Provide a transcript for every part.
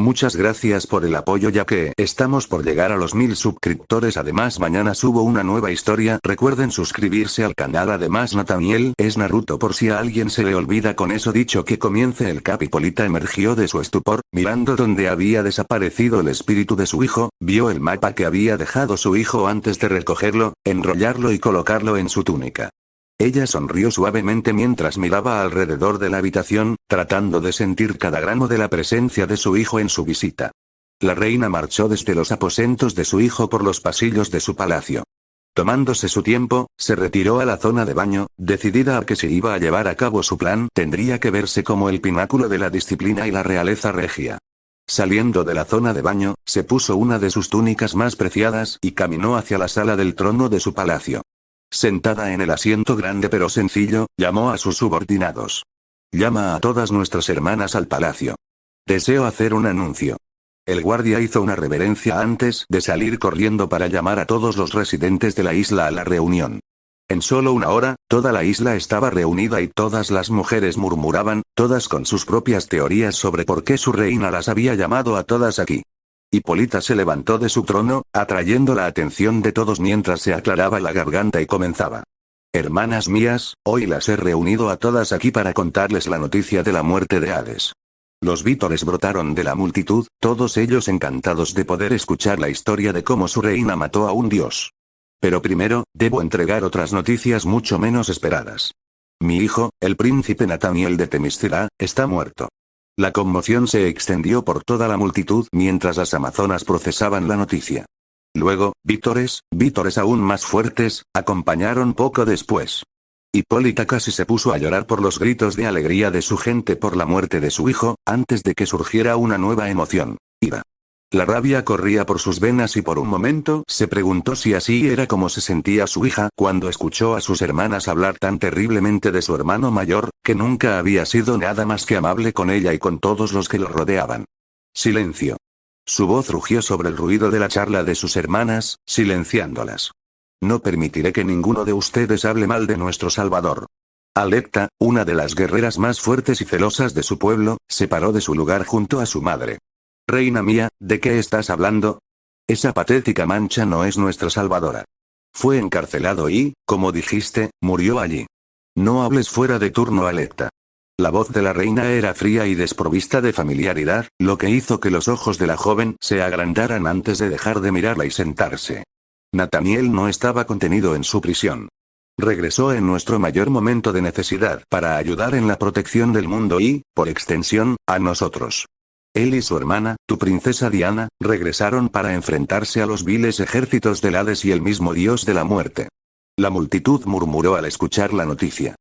Muchas gracias por el apoyo ya que estamos por llegar a los 1000 suscriptores. Además mañana subo una nueva historia. Recuerden suscribirse al canal. Además Nathaniel es Naruto por si a alguien se le olvida. Con eso dicho que comience el cap. Hipólita emergió de su estupor, mirando donde había desaparecido el espíritu de su hijo, vio el mapa que había dejado su hijo antes de recogerlo, enrollarlo y colocarlo en su túnica. Ella sonrió suavemente mientras miraba alrededor de la habitación, tratando de sentir cada gramo de la presencia de su hijo en su visita. La reina marchó desde los aposentos de su hijo por los pasillos de su palacio. Tomándose su tiempo, se retiró a la zona de baño, decidida a que si iba a llevar a cabo su plan tendría que verse como el pináculo de la disciplina y la realeza regia. Saliendo de la zona de baño, se puso una de sus túnicas más preciadas y caminó hacia la sala del trono de su palacio. Sentada en el asiento grande pero sencillo, llamó a sus subordinados. Llama a todas nuestras hermanas al palacio. Deseo hacer un anuncio. El guardia hizo una reverencia antes de salir corriendo para llamar a todos los residentes de la isla a la reunión. En solo una hora, toda la isla estaba reunida y todas las mujeres murmuraban, todas con sus propias teorías sobre por qué su reina las había llamado a todas aquí. Hipólita se levantó de su trono, atrayendo la atención de todos mientras se aclaraba la garganta y comenzaba. Hermanas mías, hoy las he reunido a todas aquí para contarles la noticia de la muerte de Hades. Los vítores brotaron de la multitud, todos ellos encantados de poder escuchar la historia de cómo su reina mató a un dios. Pero primero, debo entregar otras noticias mucho menos esperadas. Mi hijo, el príncipe Nathaniel de Temiscira, está muerto. La conmoción se extendió por toda la multitud mientras las amazonas procesaban la noticia. Luego, vítores aún más fuertes, acompañaron poco después. Hipólita casi se puso a llorar por los gritos de alegría de su gente por la muerte de su hijo, antes de que surgiera una nueva emoción: ira. La rabia corría por sus venas y por un momento se preguntó si así era como se sentía su hija cuando escuchó a sus hermanas hablar tan terriblemente de su hermano mayor, que nunca había sido nada más que amable con ella y con todos los que lo rodeaban. Silencio. Su voz rugió sobre el ruido de la charla de sus hermanas, silenciándolas. No permitiré que ninguno de ustedes hable mal de nuestro Salvador. Alecta, una de las guerreras más fuertes y celosas de su pueblo, se paró de su lugar junto a su madre. Reina mía, ¿de qué estás hablando? Esa patética mancha no es nuestra salvadora. Fue encarcelado y, como dijiste, murió allí. No hables fuera de turno, Alecta. La voz de la reina era fría y desprovista de familiaridad, lo que hizo que los ojos de la joven se agrandaran antes de dejar de mirarla y sentarse. Nathaniel no estaba contenido en su prisión. Regresó en nuestro mayor momento de necesidad para ayudar en la protección del mundo y, por extensión, a nosotros. Él y su hermana, tu princesa Diana, regresaron para enfrentarse a los viles ejércitos del Hades y el mismo dios de la muerte. La multitud murmuró al escuchar la noticia.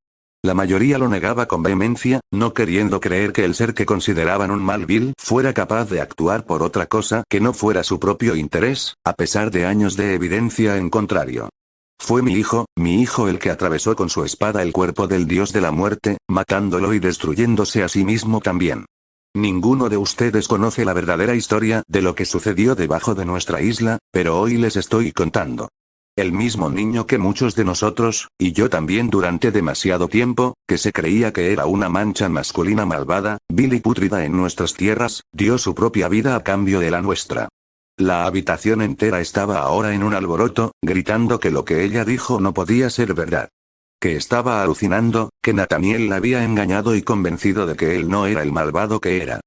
La mayoría lo negaba con vehemencia, no queriendo creer que el ser que consideraban un mal vil fuera capaz de actuar por otra cosa que no fuera su propio interés, a pesar de años de evidencia en contrario. Fue mi hijo el que atravesó con su espada el cuerpo del dios de la muerte, matándolo y destruyéndose a sí mismo también. Ninguno de ustedes conoce la verdadera historia de lo que sucedió debajo de nuestra isla, pero hoy les estoy contando. El mismo niño que muchos de nosotros, y yo también durante demasiado tiempo, que se creía que era una mancha masculina malvada, vil y pútrida en nuestras tierras, dio su propia vida a cambio de la nuestra. La habitación entera estaba ahora en un alboroto, gritando que lo que ella dijo no podía ser verdad. Que estaba alucinando, que Nathaniel la había engañado y convencido de que él no era el malvado que era.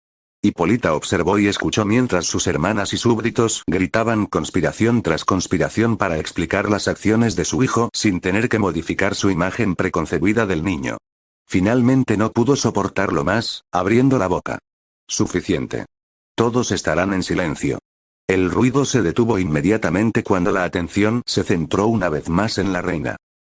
Hipólita observó y escuchó mientras sus hermanas y súbditos gritaban conspiración tras conspiración para explicar las acciones de su hijo sin tener que modificar su imagen preconcebida del niño. Finalmente no pudo soportarlo más, abriendo la boca. Suficiente. Todos estarán en silencio. El ruido se detuvo inmediatamente cuando la atención se centró una vez más en la reina.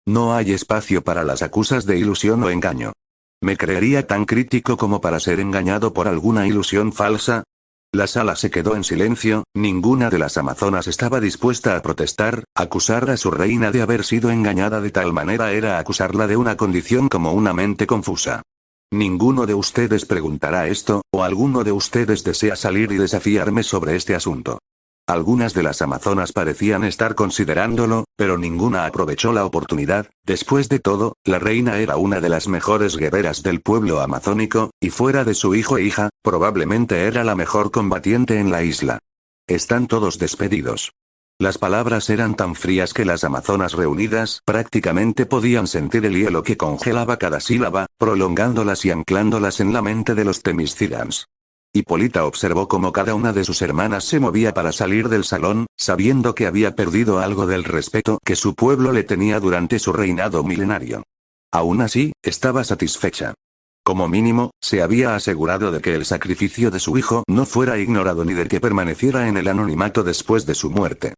No hay espacio para las acusas de ilusión o engaño. ¿Me creería tan crítico como para ser engañado por alguna ilusión falsa? La sala se quedó en silencio, ninguna de las amazonas estaba dispuesta a protestar. Acusar a su reina de haber sido engañada de tal manera era acusarla de una condición como una mente confusa. Ninguno de ustedes preguntará esto, o alguno de ustedes desea salir y desafiarme sobre este asunto. Algunas de las amazonas parecían estar considerándolo, pero ninguna aprovechó la oportunidad. Después de todo, la reina era una de las mejores guerreras del pueblo amazónico, y fuera de su hijo e hija, probablemente era la mejor combatiente en la isla. Están todos despedidos. Las palabras eran tan frías que las amazonas reunidas prácticamente podían sentir el hielo que congelaba cada sílaba, prolongándolas y anclándolas en la mente de los Themyscidanes. Hipólita observó cómo cada una de sus hermanas se movía para salir del salón, sabiendo que había perdido algo del respeto que su pueblo le tenía durante su reinado milenario. Aún así, estaba satisfecha. Como mínimo, se había asegurado de que el sacrificio de su hijo no fuera ignorado ni de que permaneciera en el anonimato después de su muerte.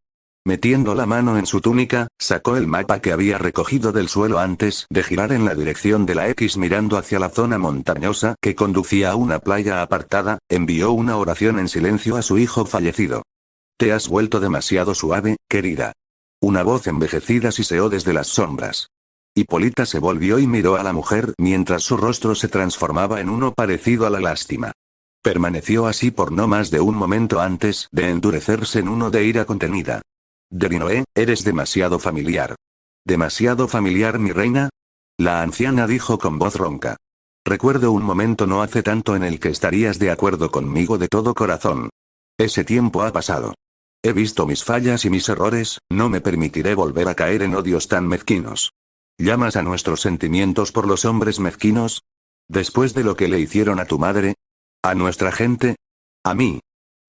Metiendo la mano en su túnica, sacó el mapa que había recogido del suelo antes de girar en la dirección de la X mirando hacia la zona montañosa que conducía a una playa apartada, envió una oración en silencio a su hijo fallecido. Te has vuelto demasiado suave, querida. Una voz envejecida siseó desde las sombras. Hipólita se volvió y miró a la mujer mientras su rostro se transformaba en uno parecido a la lástima. Permaneció así por no más de un momento antes de endurecerse en uno de ira contenida. Derinoe, eres demasiado familiar. ¿Demasiado familiar, mi reina? La anciana dijo con voz ronca. Recuerdo un momento no hace tanto en el que estarías de acuerdo conmigo de todo corazón. Ese tiempo ha pasado. He visto mis fallas y mis errores, no me permitiré volver a caer en odios tan mezquinos. ¿Llamas a nuestros sentimientos por los hombres mezquinos? ¿Después de lo que le hicieron a tu madre? ¿A nuestra gente? ¿A mí?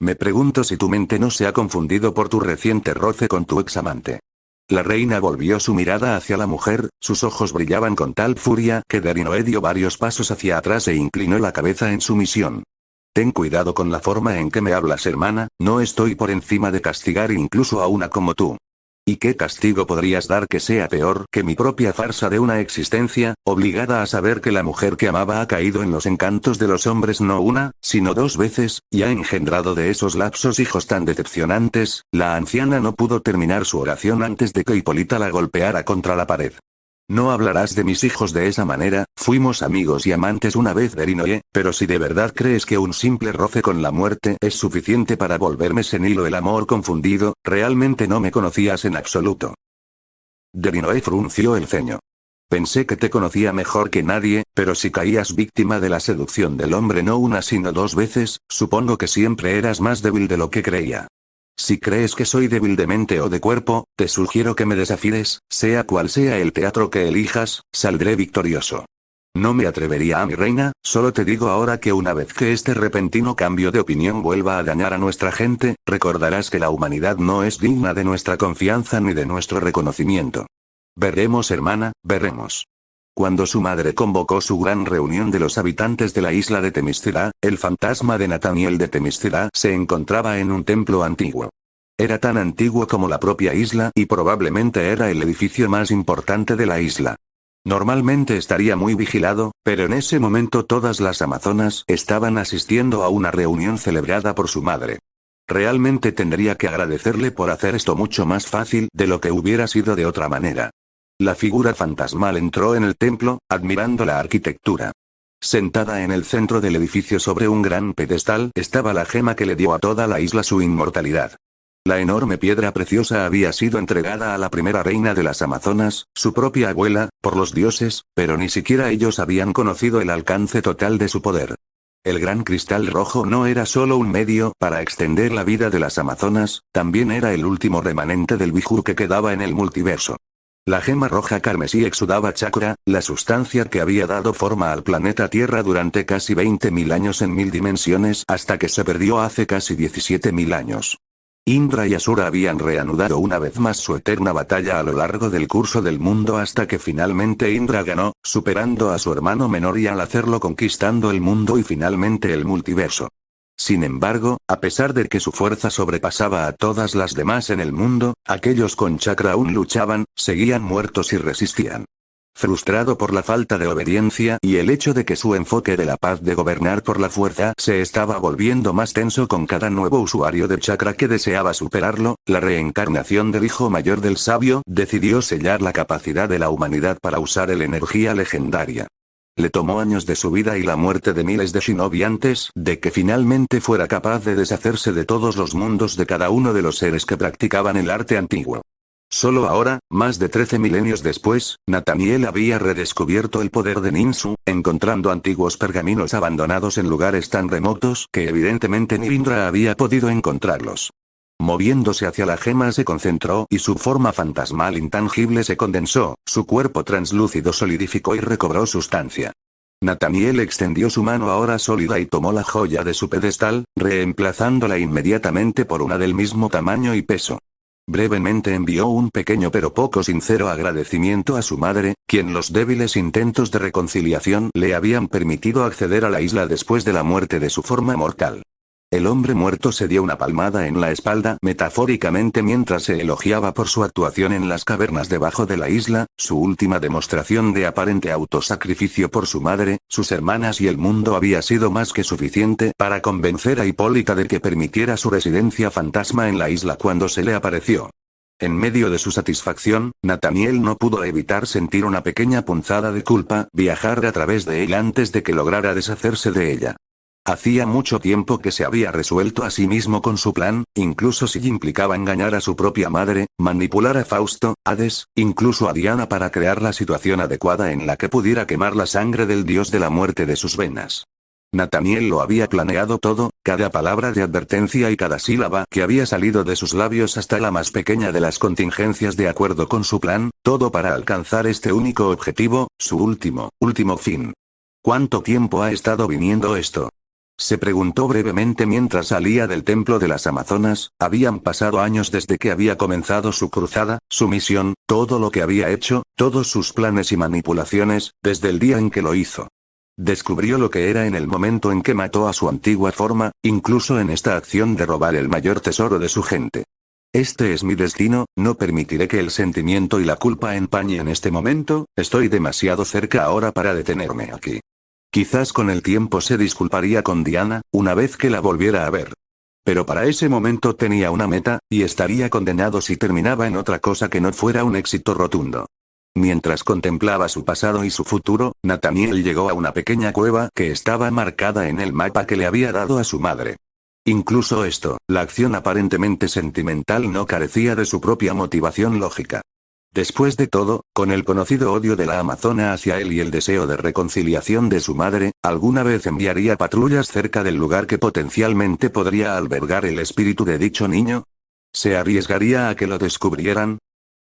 Me pregunto si tu mente no se ha confundido por tu reciente roce con tu examante. La reina volvió su mirada hacia la mujer, sus ojos brillaban con tal furia que Derinoe dio varios pasos hacia atrás e inclinó la cabeza en sumisión. Ten cuidado con la forma en que me hablas, hermana, no estoy por encima de castigar incluso a una como tú. ¿Y qué castigo podrías dar que sea peor que mi propia farsa de una existencia, obligada a saber que la mujer que amaba ha caído en los encantos de los hombres no una, sino dos veces, y ha engendrado de esos lapsos hijos tan decepcionantes? La anciana no pudo terminar su oración antes de que Hipólita la golpeara contra la pared. No hablarás de mis hijos de esa manera, fuimos amigos y amantes una vez, Derinoe, pero si de verdad crees que un simple roce con la muerte es suficiente para volverme senil o el amor confundido, realmente no me conocías en absoluto. Derinoe frunció el ceño. Pensé que te conocía mejor que nadie, pero si caías víctima de la seducción del hombre no una sino dos veces, supongo que siempre eras más débil de lo que creía. Si crees que soy débil de mente o de cuerpo, te sugiero que me desafíes, sea cual sea el teatro que elijas, saldré victorioso. No me atrevería a mi reina, solo te digo ahora que una vez que este repentino cambio de opinión vuelva a dañar a nuestra gente, recordarás que la humanidad no es digna de nuestra confianza ni de nuestro reconocimiento. Veremos, hermana, veremos. Cuando su madre convocó su gran reunión de los habitantes de la isla de Themyscira, el fantasma de Nathaniel de Themyscira se encontraba en un templo antiguo. Era tan antiguo como la propia isla y probablemente era el edificio más importante de la isla. Normalmente estaría muy vigilado, pero en ese momento todas las amazonas estaban asistiendo a una reunión celebrada por su madre. Realmente tendría que agradecerle por hacer esto mucho más fácil de lo que hubiera sido de otra manera. La figura fantasmal entró en el templo, admirando la arquitectura. Sentada en el centro del edificio sobre un gran pedestal estaba la gema que le dio a toda la isla su inmortalidad. La enorme piedra preciosa había sido entregada a la primera reina de las Amazonas, su propia abuela, por los dioses, pero ni siquiera ellos habían conocido el alcance total de su poder. El gran cristal rojo no era solo un medio para extender la vida de las Amazonas, también era el último remanente del Viju que quedaba en el multiverso. La gema roja carmesí exudaba chakra, la sustancia que había dado forma al planeta Tierra durante casi 20.000 años en 1000 dimensiones hasta que se perdió hace casi 17.000 años. Indra y Asura habían reanudado una vez más su eterna batalla a lo largo del curso del mundo hasta que finalmente Indra ganó, superando a su hermano menor y al hacerlo conquistando el mundo y finalmente el multiverso. Sin embargo, a pesar de que su fuerza sobrepasaba a todas las demás en el mundo, aquellos con chakra aún luchaban, seguían muertos y resistían. Frustrado por la falta de obediencia y el hecho de que su enfoque de la paz de gobernar por la fuerza se estaba volviendo más tenso con cada nuevo usuario de chakra que deseaba superarlo, la reencarnación del hijo mayor del sabio decidió sellar la capacidad de la humanidad para usar el energía legendaria. Le tomó años de su vida y la muerte de miles de shinobi antes de que finalmente fuera capaz de deshacerse de todos los mundos de cada uno de los seres que practicaban el arte antiguo. Solo ahora, más de 13 milenios después, Nathaniel había redescubierto el poder de Ninsu, encontrando antiguos pergaminos abandonados en lugares tan remotos que evidentemente ni Indra había podido encontrarlos. Moviéndose hacia la gema se concentró y su forma fantasmal intangible se condensó, su cuerpo translúcido solidificó y recobró sustancia. Nathaniel extendió su mano ahora sólida y tomó la joya de su pedestal, reemplazándola inmediatamente por una del mismo tamaño y peso. Brevemente envió un pequeño pero poco sincero agradecimiento a su madre, quien los débiles intentos de reconciliación le habían permitido acceder a la isla después de la muerte de su forma mortal. El hombre muerto se dio una palmada en la espalda metafóricamente mientras se elogiaba por su actuación en las cavernas debajo de la isla, su última demostración de aparente autosacrificio por su madre, sus hermanas y el mundo había sido más que suficiente para convencer a Hipólita de que permitiera su residencia fantasma en la isla cuando se le apareció. En medio de su satisfacción, Nathaniel no pudo evitar sentir una pequeña punzada de culpa viajar a través de él antes de que lograra deshacerse de ella. Hacía mucho tiempo que se había resuelto a sí mismo con su plan, incluso si implicaba engañar a su propia madre, manipular a Fausto, Hades, incluso a Diana para crear la situación adecuada en la que pudiera quemar la sangre del dios de la muerte de sus venas. Nathaniel lo había planeado todo, cada palabra de advertencia y cada sílaba que había salido de sus labios hasta la más pequeña de las contingencias de acuerdo con su plan, todo para alcanzar este único objetivo, su último fin. ¿Cuánto tiempo ha estado viniendo esto? Se preguntó brevemente mientras salía del templo de las Amazonas. Habían pasado años desde que había comenzado su cruzada, su misión, todo lo que había hecho, todos sus planes y manipulaciones, desde el día en que lo hizo. Descubrió lo que era en el momento en que mató a su antigua forma, incluso en esta acción de robar el mayor tesoro de su gente. Este es mi destino, no permitiré que el sentimiento y la culpa empañen este momento, estoy demasiado cerca ahora para detenerme aquí. Quizás con el tiempo se disculparía con Diana, una vez que la volviera a ver. Pero para ese momento tenía una meta, y estaría condenado si terminaba en otra cosa que no fuera un éxito rotundo. Mientras contemplaba su pasado y su futuro, Nathaniel llegó a una pequeña cueva que estaba marcada en el mapa que le había dado a su madre. Incluso esto, la acción aparentemente sentimental no carecía de su propia motivación lógica. Después de todo, con el conocido odio de la amazona hacia él y el deseo de reconciliación de su madre, ¿alguna vez enviaría patrullas cerca del lugar que potencialmente podría albergar el espíritu de dicho niño? ¿Se arriesgaría a que lo descubrieran?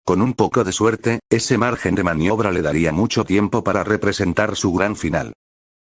Con un poco de suerte, ese margen de maniobra le daría mucho tiempo para representar su gran final.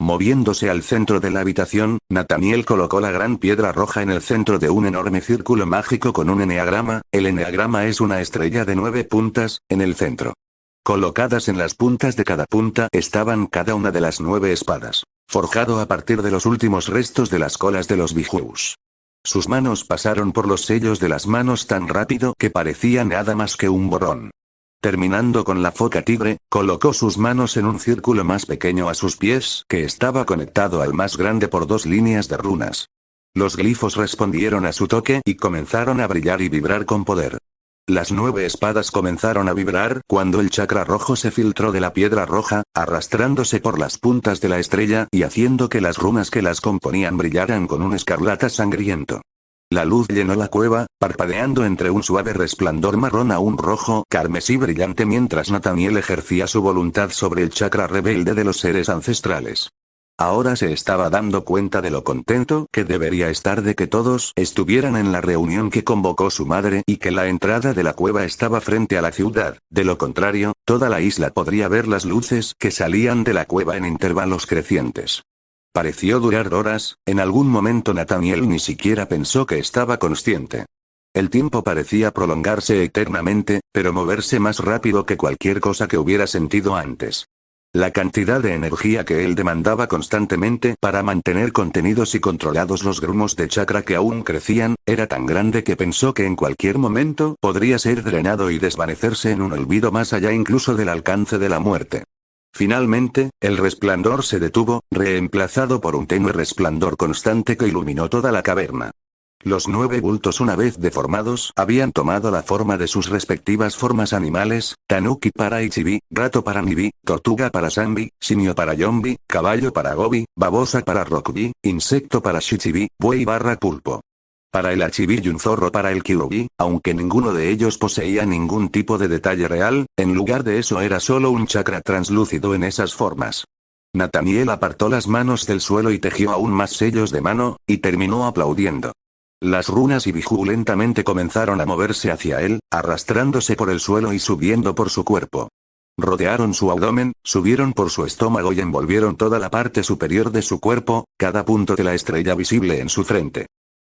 Moviéndose al centro de la habitación, Nathaniel colocó la gran piedra roja en el centro de un enorme círculo mágico con un eneagrama. El eneagrama es una estrella de 9 puntas, en el centro. Colocadas en las puntas de cada punta estaban cada una de las 9 espadas, forjado a partir de los últimos restos de las colas de los Bijous. Sus manos pasaron por los sellos de las manos tan rápido que parecía nada más que un borrón. Terminando con la foca tigre, colocó sus manos en un círculo más pequeño a sus pies, que estaba conectado al más grande por 2 líneas de runas. Los glifos respondieron a su toque y comenzaron a brillar y vibrar con poder. Las 9 espadas comenzaron a vibrar cuando el chakra rojo se filtró de la piedra roja, arrastrándose por las puntas de la estrella y haciendo que las runas que las componían brillaran con un escarlata sangriento. La luz llenó la cueva, parpadeando entre un suave resplandor marrón a un rojo carmesí brillante mientras Nathaniel ejercía su voluntad sobre el chakra rebelde de los seres ancestrales. Ahora se estaba dando cuenta de lo contento que debería estar de que todos estuvieran en la reunión que convocó su madre y que la entrada de la cueva estaba frente a la ciudad. De lo contrario, toda la isla podría ver las luces que salían de la cueva en intervalos crecientes. Pareció durar horas. En algún momento Nathaniel ni siquiera pensó que estaba consciente. El tiempo parecía prolongarse eternamente, pero moverse más rápido que cualquier cosa que hubiera sentido antes. La cantidad de energía que él demandaba constantemente para mantener contenidos y controlados los grumos de chakra que aún crecían, era tan grande que pensó que en cualquier momento podría ser drenado y desvanecerse en un olvido más allá incluso del alcance de la muerte. Finalmente, el resplandor se detuvo, reemplazado por un tenue resplandor constante que iluminó toda la caverna. Los 9 bultos, una vez deformados, habían tomado la forma de sus respectivas formas animales: tanuki para Ichibi, rato para Nibi, tortuga para Sanbi, simio para Yombi, caballo para Gobi, babosa para Rokuji, insecto para Shichibi, buey barra pulpo. Para el Achibi y un zorro para el Kyuubi, aunque ninguno de ellos poseía ningún tipo de detalle real, en lugar de eso era solo un chakra translúcido en esas formas. Nathaniel apartó las manos del suelo y tejió aún más sellos de mano, y terminó aplaudiendo. Las runas y Biju lentamente comenzaron a moverse hacia él, arrastrándose por el suelo y subiendo por su cuerpo. Rodearon su abdomen, subieron por su estómago y envolvieron toda la parte superior de su cuerpo, cada punto de la estrella visible en su frente.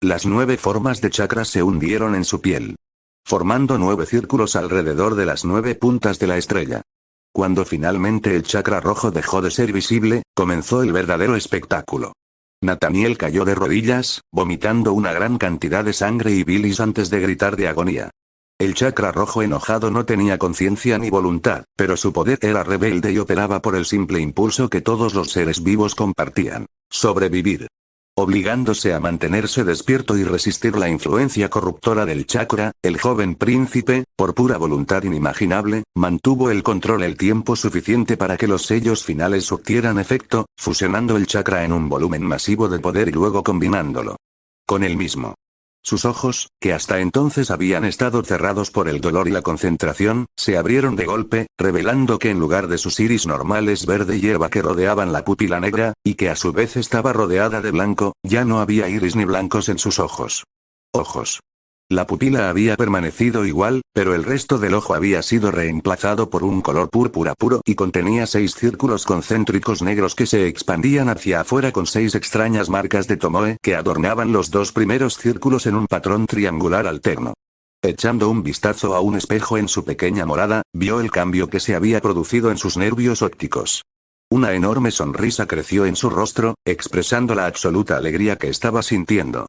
Las 9 formas de chakras se hundieron en su piel, formando 9 círculos alrededor de las 9 puntas de la estrella. Cuando finalmente el chakra rojo dejó de ser visible, comenzó el verdadero espectáculo. Nathaniel cayó de rodillas, vomitando una gran cantidad de sangre y bilis antes de gritar de agonía. El chakra rojo enojado no tenía conciencia ni voluntad, pero su poder era rebelde y operaba por el simple impulso que todos los seres vivos compartían: sobrevivir. Obligándose a mantenerse despierto y resistir la influencia corruptora del chakra, el joven príncipe, por pura voluntad inimaginable, mantuvo el control el tiempo suficiente para que los sellos finales surtieran efecto, fusionando el chakra en un volumen masivo de poder y luego combinándolo con él mismo. Sus ojos, que hasta entonces habían estado cerrados por el dolor y la concentración, se abrieron de golpe, revelando que en lugar de sus iris normales verde hierba que rodeaban la pupila negra, y que a su vez estaba rodeada de blanco, ya no había iris ni blancos en sus ojos. Ojos. La pupila había permanecido igual, pero el resto del ojo había sido reemplazado por un color púrpura puro y contenía 6 círculos concéntricos negros que se expandían hacia afuera con 6 extrañas marcas de tomoe que adornaban los 2 primeros círculos en un patrón triangular alterno. Echando un vistazo a un espejo en su pequeña morada, vio el cambio que se había producido en sus nervios ópticos. Una enorme sonrisa creció en su rostro, expresando la absoluta alegría que estaba sintiendo.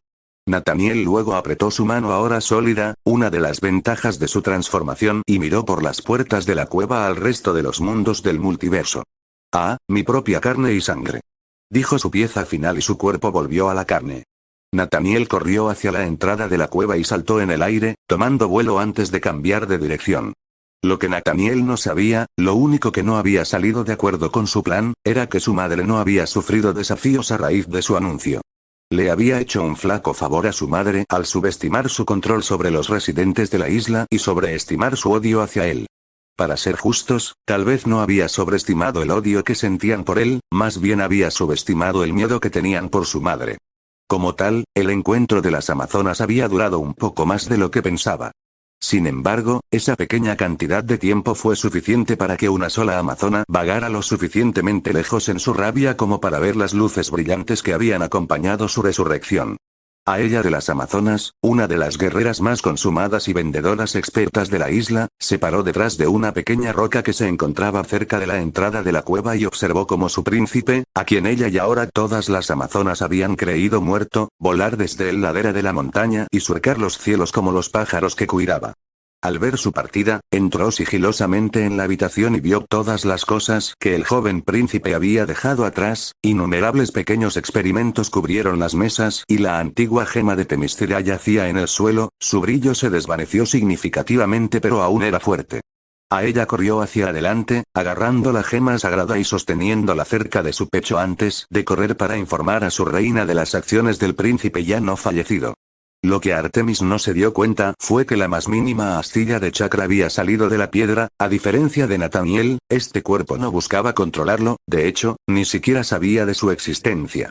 Nathaniel luego apretó su mano ahora sólida, una de las ventajas de su transformación, y miró por las puertas de la cueva al resto de los mundos del multiverso. «Ah, mi propia carne y sangre», dijo su pieza final y su cuerpo volvió a la carne. Nathaniel corrió hacia la entrada de la cueva y saltó en el aire, tomando vuelo antes de cambiar de dirección. Lo que Nathaniel no sabía, lo único que no había salido de acuerdo con su plan, era que su madre no había sufrido desafíos a raíz de su anuncio. Le había hecho un flaco favor a su madre al subestimar su control sobre los residentes de la isla y sobreestimar su odio hacia él. Para ser justos, tal vez no había sobreestimado el odio que sentían por él, más bien había subestimado el miedo que tenían por su madre. Como tal, el encuentro de las amazonas había durado un poco más de lo que pensaba. Sin embargo, esa pequeña cantidad de tiempo fue suficiente para que una sola amazona vagara lo suficientemente lejos en su rabia como para ver las luces brillantes que habían acompañado su resurrección. A ella de las amazonas, una de las guerreras más consumadas y vendedoras expertas de la isla, se paró detrás de una pequeña roca que se encontraba cerca de la entrada de la cueva y observó cómo su príncipe, a quien ella y ahora todas las amazonas habían creído muerto, volar desde la ladera de la montaña y surcar los cielos como los pájaros que cuidaba. Al ver su partida, entró sigilosamente en la habitación y vio todas las cosas que el joven príncipe había dejado atrás, innumerables pequeños experimentos cubrieron las mesas y la antigua gema de Themyscira yacía en el suelo, su brillo se desvaneció significativamente pero aún era fuerte. A ella corrió hacia adelante, agarrando la gema sagrada y sosteniéndola cerca de su pecho antes de correr para informar a su reina de las acciones del príncipe ya no fallecido. Lo que Artemis no se dio cuenta fue que la más mínima astilla de chakra había salido de la piedra, a diferencia de Nathaniel, este cuerpo no buscaba controlarlo, de hecho, ni siquiera sabía de su existencia.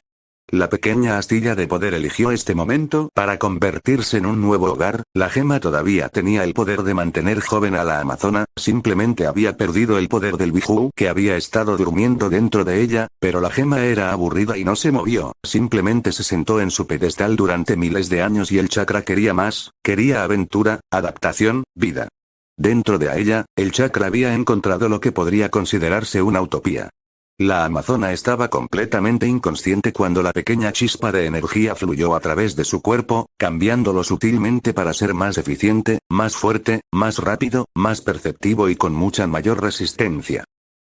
La pequeña astilla de poder eligió este momento para convertirse en un nuevo hogar, la gema todavía tenía el poder de mantener joven a la amazona, simplemente había perdido el poder del Biju que había estado durmiendo dentro de ella, pero la gema era aburrida y no se movió, simplemente se sentó en su pedestal durante miles de años y el chakra quería más, quería aventura, adaptación, vida. Dentro de ella, el chakra había encontrado lo que podría considerarse una utopía. La amazona estaba completamente inconsciente cuando la pequeña chispa de energía fluyó a través de su cuerpo, cambiándolo sutilmente para ser más eficiente, más fuerte, más rápido, más perceptivo y con mucha mayor resistencia.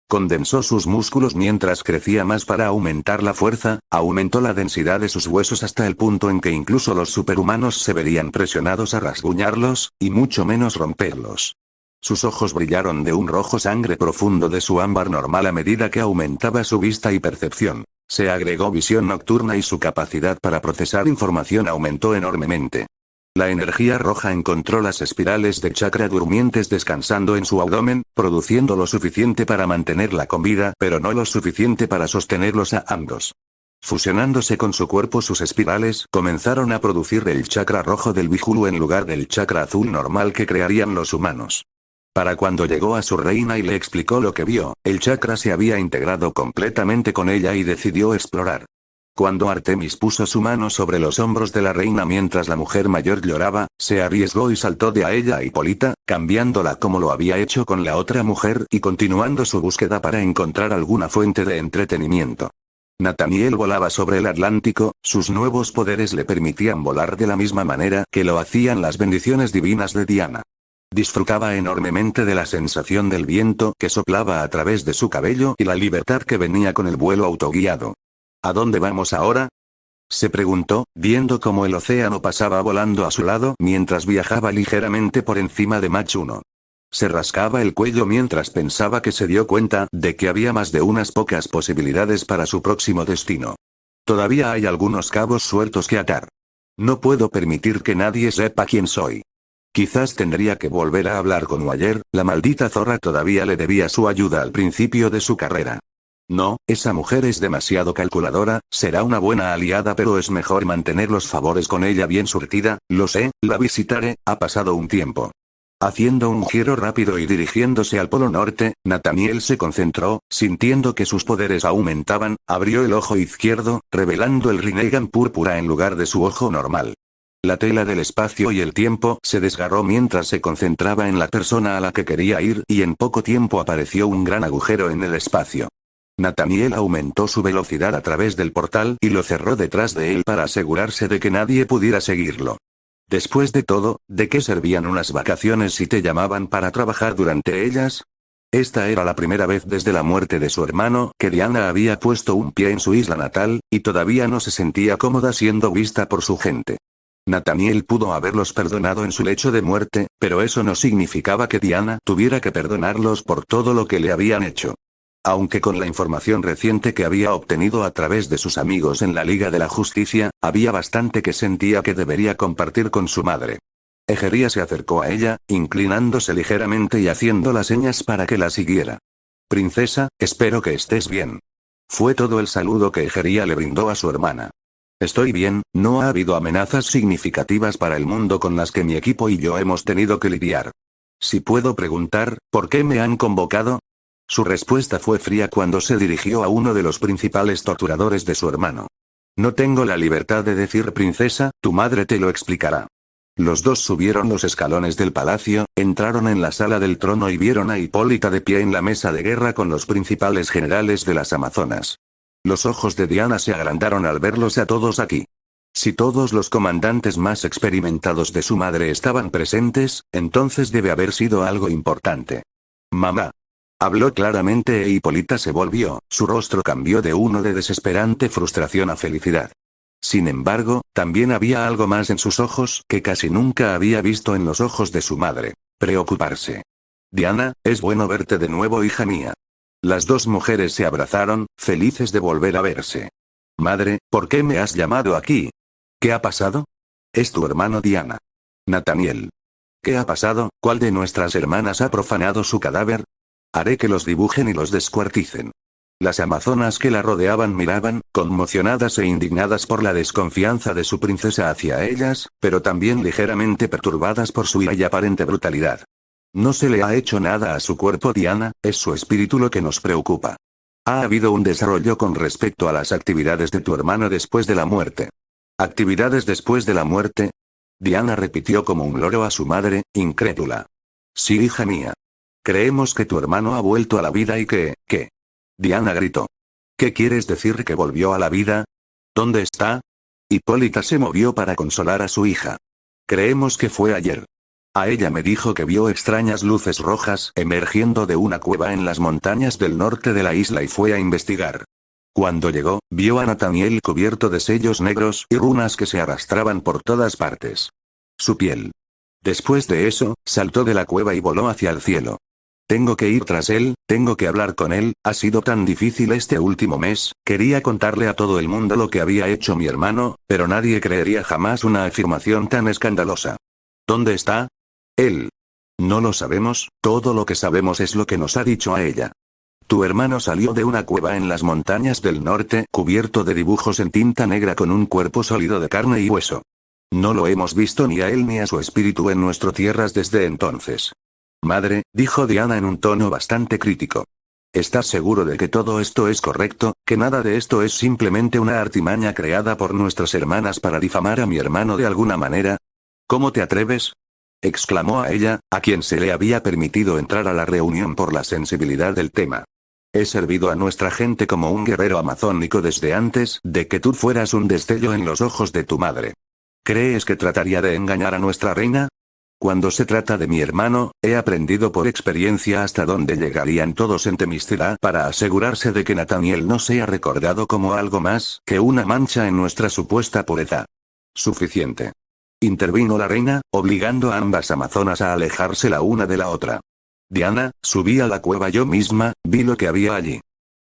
Condensó sus músculos mientras crecía más para aumentar la fuerza, aumentó la densidad de sus huesos hasta el punto en que incluso los superhumanos se verían presionados a rasguñarlos, y mucho menos romperlos. Sus ojos brillaron de un rojo sangre profundo de su ámbar normal a medida que aumentaba su vista y percepción. Se agregó visión nocturna y su capacidad para procesar información aumentó enormemente. La energía roja encontró las espirales de chakra durmientes descansando en su abdomen, produciendo lo suficiente para mantenerla con vida, pero no lo suficiente para sostenerlos a ambos. Fusionándose con su cuerpo, sus espirales comenzaron a producir el chakra rojo del Vijulu en lugar del chakra azul normal que crearían los humanos. Para cuando llegó a su reina y le explicó lo que vio, el chakra se había integrado completamente con ella y decidió explorar. Cuando Artemis puso su mano sobre los hombros de la reina mientras la mujer mayor lloraba, se arriesgó y saltó de a ella a Hipólita, cambiándola como lo había hecho con la otra mujer y continuando su búsqueda para encontrar alguna fuente de entretenimiento. Nathaniel volaba sobre el Atlántico, sus nuevos poderes le permitían volar de la misma manera que lo hacían las bendiciones divinas de Diana. Disfrutaba enormemente de la sensación del viento que soplaba a través de su cabello y la libertad que venía con el vuelo autoguiado. ¿A dónde vamos ahora?, se preguntó, viendo cómo el océano pasaba volando a su lado mientras viajaba ligeramente por encima de Mach 1. Se rascaba el cuello mientras pensaba que se dio cuenta de que había más de unas pocas posibilidades para su próximo destino. Todavía hay algunos cabos sueltos que atar. No puedo permitir que nadie sepa quién soy. Quizás tendría que volver a hablar con Waller, la maldita zorra todavía le debía su ayuda al principio de su carrera. No, esa mujer es demasiado calculadora, será una buena aliada pero es mejor mantener los favores con ella bien surtida, lo sé, la visitaré, ha pasado un tiempo. Haciendo un giro rápido y dirigiéndose al Polo Norte, Nathaniel se concentró, sintiendo que sus poderes aumentaban, abrió el ojo izquierdo, revelando el Rinnegan púrpura en lugar de su ojo normal. La tela del espacio y el tiempo se desgarró mientras se concentraba en la persona a la que quería ir y en poco tiempo apareció un gran agujero en el espacio. Nathaniel aumentó su velocidad a través del portal y lo cerró detrás de él para asegurarse de que nadie pudiera seguirlo. Después de todo, ¿de qué servían unas vacaciones si te llamaban para trabajar durante ellas? Esta era la primera vez desde la muerte de su hermano que Diana había puesto un pie en su isla natal, y todavía no se sentía cómoda siendo vista por su gente. Nathaniel pudo haberlos perdonado en su lecho de muerte, pero eso no significaba que Diana tuviera que perdonarlos por todo lo que le habían hecho. Aunque con la información reciente que había obtenido a través de sus amigos en la Liga de la Justicia, había bastante que sentía que debería compartir con su madre. Egeria se acercó a ella, inclinándose ligeramente y haciendo señas para que la siguiera. «Princesa, espero que estés bien». Fue todo el saludo que Egeria le brindó a su hermana. «Estoy bien, no ha habido amenazas significativas para el mundo con las que mi equipo y yo hemos tenido que lidiar. Si puedo preguntar, ¿por qué me han convocado?». Su respuesta fue fría cuando se dirigió a uno de los principales torturadores de su hermano. «No tengo la libertad de decir princesa, tu madre te lo explicará». Los dos subieron los escalones del palacio, entraron en la sala del trono y vieron a Hipólita de pie en la mesa de guerra con los principales generales de las Amazonas. Los ojos de Diana se agrandaron al verlos a todos aquí. Si todos los comandantes más experimentados de su madre estaban presentes, entonces debe haber sido algo importante. «Mamá». Habló claramente e Hipólita se volvió, su rostro cambió de uno de desesperante frustración a felicidad. Sin embargo, también había algo más en sus ojos que casi nunca había visto en los ojos de su madre: preocuparse. «Diana, es bueno verte de nuevo, hija mía». Las dos mujeres se abrazaron, felices de volver a verse. «Madre, ¿por qué me has llamado aquí? ¿Qué ha pasado?». «Es tu hermano Diana». «Nathaniel». «¿Qué ha pasado? ¿Cuál de nuestras hermanas ha profanado su cadáver?». «Haré que los dibujen y los descuarticen». Las amazonas que la rodeaban miraban, conmocionadas e indignadas por la desconfianza de su princesa hacia ellas, pero también ligeramente perturbadas por su ira y aparente brutalidad. «No se le ha hecho nada a su cuerpo, Diana, es su espíritu lo que nos preocupa. Ha habido un desarrollo con respecto a las actividades de tu hermano después de la muerte». «¿Actividades después de la muerte?». Diana repitió como un loro a su madre, incrédula. «Sí, hija mía. Creemos que tu hermano ha vuelto a la vida y que, ¿qué?». Diana gritó. «¿Qué quieres decir que volvió a la vida? ¿Dónde está?». Hipólita se movió para consolar a su hija. «Creemos que fue ayer». A ella me dijo que vio extrañas luces rojas emergiendo de una cueva en las montañas del norte de la isla y fue a investigar. Cuando llegó, vio a Nathaniel cubierto de sellos negros y runas que se arrastraban por todas partes. Su piel. Después de eso, saltó de la cueva y voló hacia el cielo. Tengo que ir tras él, tengo que hablar con él, ha sido tan difícil este último mes, quería contarle a todo el mundo lo que había hecho mi hermano, pero nadie creería jamás una afirmación tan escandalosa. ¿Dónde está? Él. No lo sabemos, todo lo que sabemos es lo que nos ha dicho a ella. Tu hermano salió de una cueva en las montañas del norte, cubierto de dibujos en tinta negra con un cuerpo sólido de carne y hueso. No lo hemos visto ni a él ni a su espíritu en nuestras tierras desde entonces. Madre, dijo Diana en un tono bastante crítico. ¿Estás seguro de que todo esto es correcto, que nada de esto es simplemente una artimaña creada por nuestras hermanas para difamar a mi hermano de alguna manera? ¿Cómo te atreves? Exclamó a ella, a quien se le había permitido entrar a la reunión por la sensibilidad del tema. He servido a nuestra gente como un guerrero amazónico desde antes de que tú fueras un destello en los ojos de tu madre. ¿Crees que trataría de engañar a nuestra reina? Cuando se trata de mi hermano, he aprendido por experiencia hasta dónde llegarían todos en Themyscira para asegurarse de que Nathaniel no sea recordado como algo más que una mancha en nuestra supuesta pureza. Suficiente. Intervino la reina, obligando a ambas amazonas a alejarse la una de la otra. Diana, subí a la cueva yo misma, vi lo que había allí.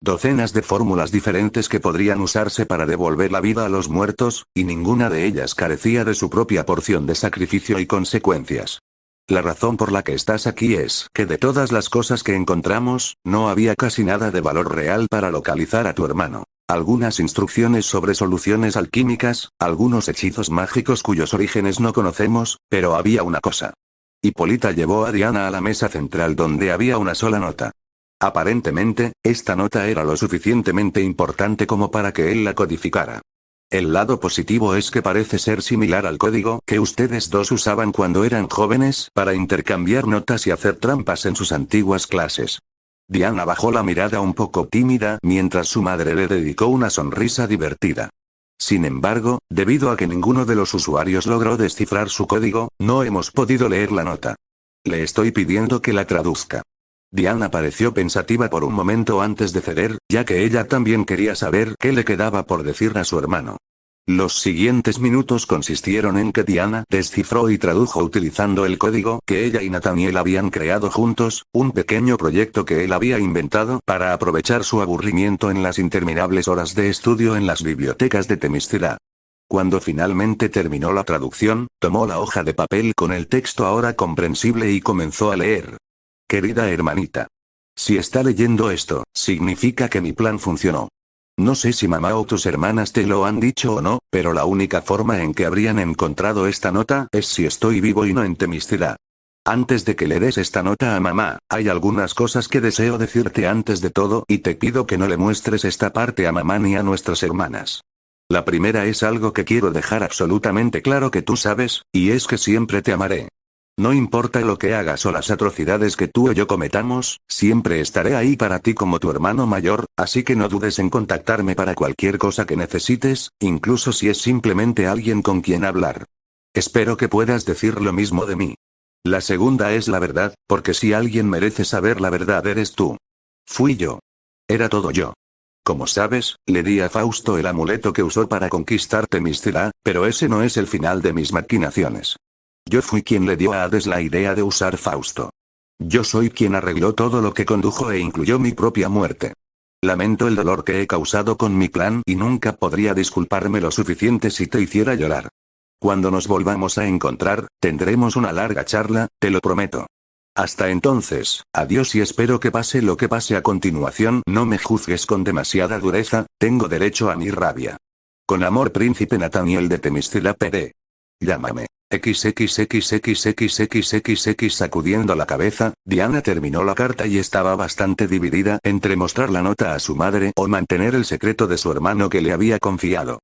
Docenas de fórmulas diferentes que podrían usarse para devolver la vida a los muertos, y ninguna de ellas carecía de su propia porción de sacrificio y consecuencias. La razón por la que estás aquí es que de todas las cosas que encontramos, no había casi nada de valor real para localizar a tu hermano. Algunas instrucciones sobre soluciones alquímicas, algunos hechizos mágicos cuyos orígenes no conocemos, pero había una cosa. Hipólita llevó a Diana a la mesa central donde había una sola nota. Aparentemente, esta nota era lo suficientemente importante como para que él la codificara. El lado positivo es que parece ser similar al código que ustedes dos usaban cuando eran jóvenes para intercambiar notas y hacer trampas en sus antiguas clases. Diana bajó la mirada un poco tímida mientras su madre le dedicó una sonrisa divertida. Sin embargo, debido a que ninguno de los usuarios logró descifrar su código, no hemos podido leer la nota. Le estoy pidiendo que la traduzca. Diana pareció pensativa por un momento antes de ceder, ya que ella también quería saber qué le quedaba por decir a su hermano. Los siguientes minutos consistieron en que Diana descifró y tradujo utilizando el código que ella y Nathaniel habían creado juntos, un pequeño proyecto que él había inventado para aprovechar su aburrimiento en las interminables horas de estudio en las bibliotecas de Themyscira. Cuando finalmente terminó la traducción, tomó la hoja de papel con el texto ahora comprensible y comenzó a leer. Querida hermanita. Si está leyendo esto, significa que mi plan funcionó. No sé si mamá o tus hermanas te lo han dicho o no, pero la única forma en que habrían encontrado esta nota es si estoy vivo y no en Themyscira. Antes de que le des esta nota a mamá, hay algunas cosas que deseo decirte antes de todo y te pido que no le muestres esta parte a mamá ni a nuestras hermanas. La primera es algo que quiero dejar absolutamente claro que tú sabes, y es que siempre te amaré. No importa lo que hagas o las atrocidades que tú o yo cometamos, siempre estaré ahí para ti como tu hermano mayor, así que no dudes en contactarme para cualquier cosa que necesites, incluso si es simplemente alguien con quien hablar. Espero que puedas decir lo mismo de mí. La segunda es la verdad, porque si alguien merece saber la verdad eres tú. Fui yo. Era todo yo. Como sabes, le di a Fausto el amuleto que usó para conquistar Themyscira, pero ese no es el final de mis maquinaciones. Yo fui quien le dio a Hades la idea de usar Fausto. Yo soy quien arregló todo lo que condujo e incluyó mi propia muerte. Lamento el dolor que he causado con mi plan y nunca podría disculparme lo suficiente si te hiciera llorar. Cuando nos volvamos a encontrar, tendremos una larga charla, te lo prometo. Hasta entonces, adiós y espero que pase lo que pase a continuación. No me juzgues con demasiada dureza, tengo derecho a mi rabia. Con amor, príncipe Nathaniel de Themyscira PD. Llámame. XXXXXXXX sacudiendo la cabeza, Diana terminó la carta y estaba bastante dividida entre mostrar la nota a su madre o mantener el secreto de su hermano que le había confiado.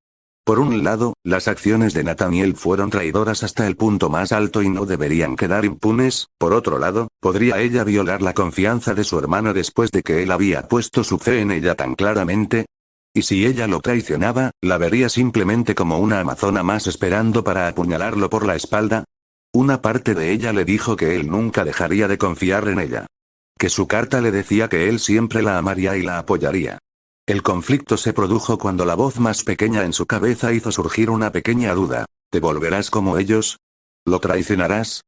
Por un lado, las acciones de Nathaniel fueron traidoras hasta el punto más alto y no deberían quedar impunes, por otro lado, ¿podría ella violar la confianza de su hermano después de que él había puesto su fe en ella tan claramente? Y si ella lo traicionaba, ¿la vería simplemente como una amazona más esperando para apuñalarlo por la espalda? Una parte de ella le dijo que él nunca dejaría de confiar en ella. Que su carta le decía que él siempre la amaría y la apoyaría. El conflicto se produjo cuando la voz más pequeña en su cabeza hizo surgir una pequeña duda. ¿Te volverás como ellos? ¿Lo traicionarás?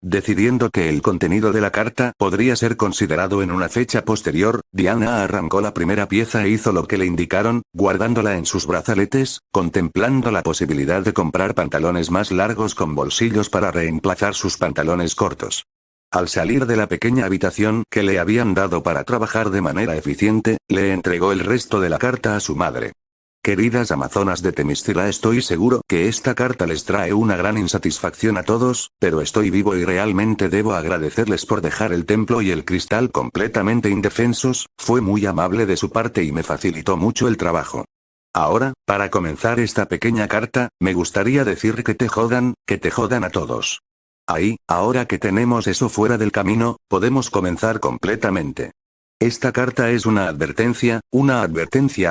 Decidiendo que el contenido de la carta podría ser considerado en una fecha posterior, Diana arrancó la primera pieza e hizo lo que le indicaron, guardándola en sus brazaletes, contemplando la posibilidad de comprar pantalones más largos con bolsillos para reemplazar sus pantalones cortos. Al salir de la pequeña habitación que le habían dado para trabajar de manera eficiente, le entregó el resto de la carta a su madre. Queridas amazonas de Themyscira, estoy seguro que esta carta les trae una gran insatisfacción a todos, pero estoy vivo y realmente debo agradecerles por dejar el templo y el cristal completamente indefensos, fue muy amable de su parte y me facilitó mucho el trabajo. Ahora, para comenzar esta pequeña carta, me gustaría decir que te jodan a todos. Ahí, ahora que tenemos eso fuera del camino, podemos comenzar completamente. Esta carta es una advertencia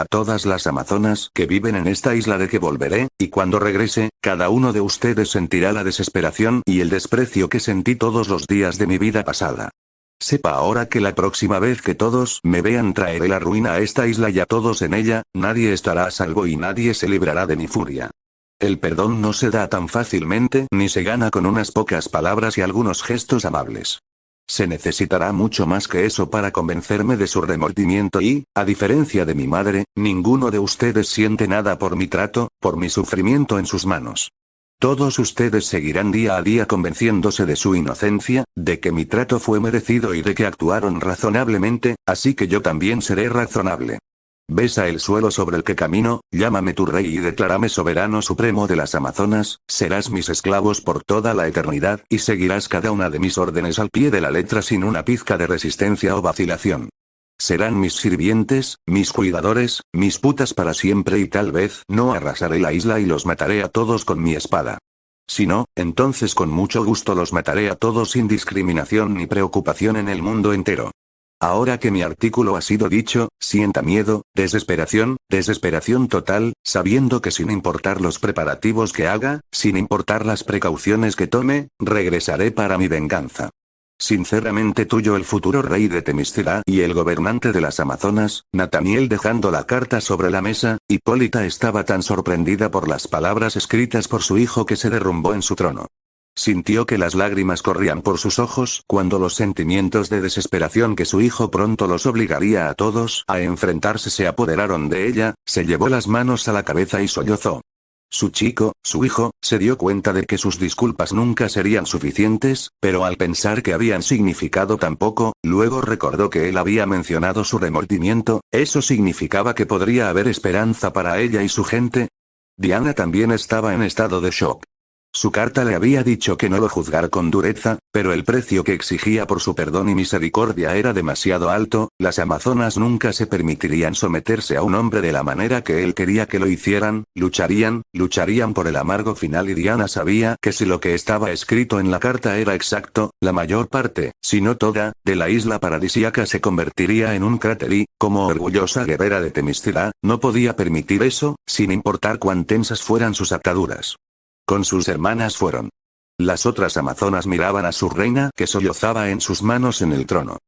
a todas las amazonas que viven en esta isla de que volveré, y cuando regrese, cada uno de ustedes sentirá la desesperación y el desprecio que sentí todos los días de mi vida pasada. Sepa ahora que la próxima vez que todos me vean traeré la ruina a esta isla y a todos en ella, nadie estará a salvo y nadie se librará de mi furia. El perdón no se da tan fácilmente ni se gana con unas pocas palabras y algunos gestos amables. Se necesitará mucho más que eso para convencerme de su remordimiento y, a diferencia de mi madre, ninguno de ustedes siente nada por mi trato, por mi sufrimiento en sus manos. Todos ustedes seguirán día a día convenciéndose de su inocencia, de que mi trato fue merecido y de que actuaron razonablemente, así que yo también seré razonable. Besa el suelo sobre el que camino, llámame tu rey y declárame soberano supremo de las amazonas, serás mis esclavos por toda la eternidad y seguirás cada una de mis órdenes al pie de la letra sin una pizca de resistencia o vacilación. Serán mis sirvientes, mis cuidadores, mis putas para siempre y tal vez no arrasaré la isla y los mataré a todos con mi espada. Si no, entonces con mucho gusto los mataré a todos sin discriminación ni preocupación en el mundo entero. Ahora que mi artículo ha sido dicho, sienta miedo, desesperación total, sabiendo que sin importar los preparativos que haga, sin importar las precauciones que tome, regresaré para mi venganza. Sinceramente tuyo el futuro rey de Themyscira y el gobernante de las Amazonas, Nathaniel. Dejando la carta sobre la mesa, Hipólita estaba tan sorprendida por las palabras escritas por su hijo que se derrumbó en su trono. Sintió que las lágrimas corrían por sus ojos cuando los sentimientos de desesperación que su hijo pronto los obligaría a todos a enfrentarse se apoderaron de ella, se llevó las manos a la cabeza y sollozó. Su hijo, se dio cuenta de que sus disculpas nunca serían suficientes, pero al pensar que habían significado tan poco, luego recordó que él había mencionado su remordimiento, eso significaba que podría haber esperanza para ella y su gente. Diana también estaba en estado de shock. Su carta le había dicho que no lo juzgara con dureza, pero el precio que exigía por su perdón y misericordia era demasiado alto, las amazonas nunca se permitirían someterse a un hombre de la manera que él quería que lo hicieran, lucharían por el amargo final y Diana sabía que si lo que estaba escrito en la carta era exacto, la mayor parte, si no toda, de la isla paradisíaca se convertiría en un cráter y, como orgullosa guerrera de Themyscira, no podía permitir eso, sin importar cuán tensas fueran sus ataduras. Con sus hermanas fueron. Las otras amazonas miraban a su reina que sollozaba en sus manos en el trono.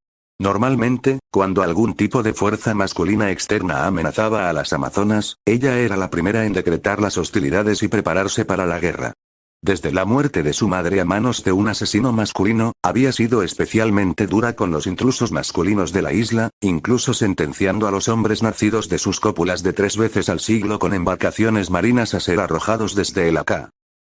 Normalmente, cuando algún tipo de fuerza masculina externa amenazaba a las amazonas, ella era la primera en decretar las hostilidades y prepararse para la guerra. Desde la muerte de su madre a manos de un asesino masculino, había sido especialmente dura con los intrusos masculinos de la isla, incluso sentenciando a los hombres nacidos de sus cópulas de 3 veces al siglo con embarcaciones marinas a ser arrojados desde el Acá.